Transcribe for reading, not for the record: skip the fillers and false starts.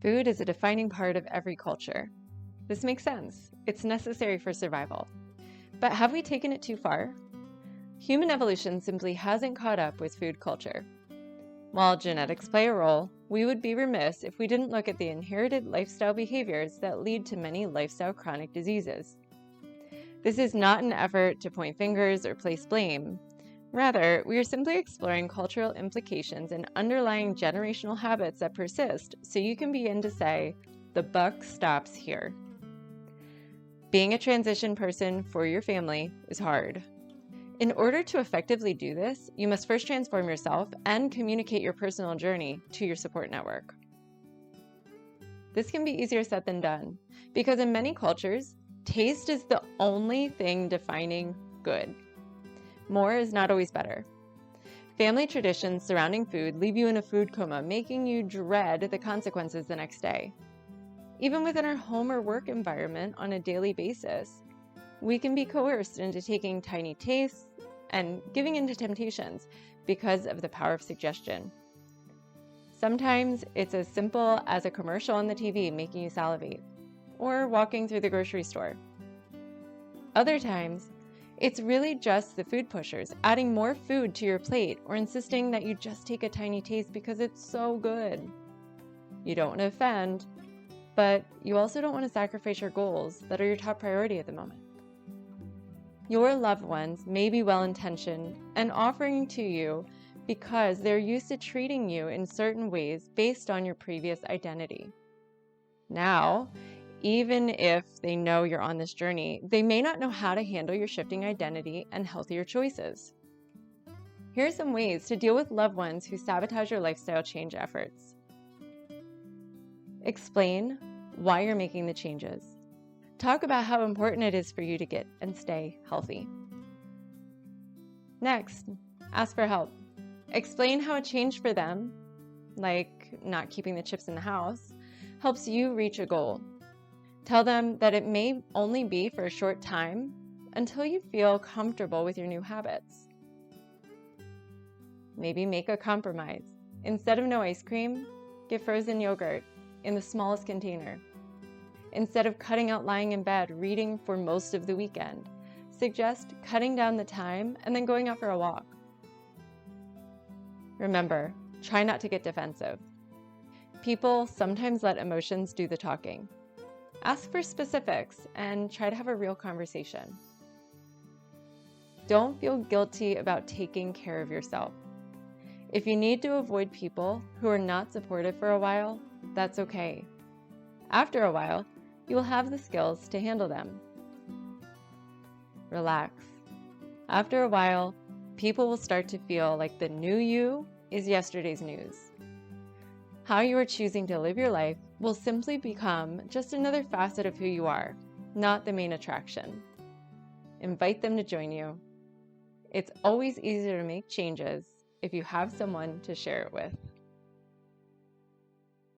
Food is a defining part of every culture. This makes sense. It's necessary for survival. But have we taken it too far? Human evolution simply hasn't caught up with food culture. While genetics play a role, we would be remiss if we didn't look at the inherited lifestyle behaviors that lead to many lifestyle chronic diseases. This is not an effort to point fingers or place blame. Rather, we are simply exploring cultural implications and underlying generational habits that persist so you can begin to say, the buck stops here. Being a transition person for your family is hard. In order to effectively do this, you must first transform yourself and communicate your personal journey to your support network. This can be easier said than done, because in many cultures, taste is the only thing defining good. More is not always better. Family traditions surrounding food leave you in a food coma, making you dread the consequences the next day. Even within our home or work environment on a daily basis, we can be coerced into taking tiny tastes and giving into temptations because of the power of suggestion. Sometimes it's as simple as a commercial on the TV making you salivate, or walking through the grocery store. Other times, it's really just the food pushers adding more food to your plate or insisting that you just take a tiny taste because it's so good. You don't want to offend, but you also don't want to sacrifice your goals that are your top priority at the moment. Your loved ones may be well-intentioned and offering to you because they're used to treating you in certain ways based on your previous identity. Now, even if they know you're on this journey, they may not know how to handle your shifting identity and healthier choices. Here are some ways to deal with loved ones who sabotage your lifestyle change efforts. Explain why you're making the changes. Talk about how important it is for you to get and stay healthy. Next, ask for help. Explain how a change for them, like not keeping the chips in the house, helps you reach a goal. Tell them that it may only be for a short time until you feel comfortable with your new habits. Maybe make a compromise. Instead of no ice cream, get frozen yogurt in the smallest container. Instead of cutting out lying in bed reading for most of the weekend, suggest cutting down the time and then going out for a walk. Remember, try not to get defensive. People sometimes let emotions do the talking. Ask for specifics and try to have a real conversation. Don't feel guilty about taking care of yourself. If you need to avoid people who are not supportive for a while, that's okay. After a while, you will have the skills to handle them. Relax. After a while, people will start to feel like the new you is yesterday's news. How you are choosing to live your life will simply become just another facet of who you are, not the main attraction. Invite them to join you. It's always easier to make changes if you have someone to share it with.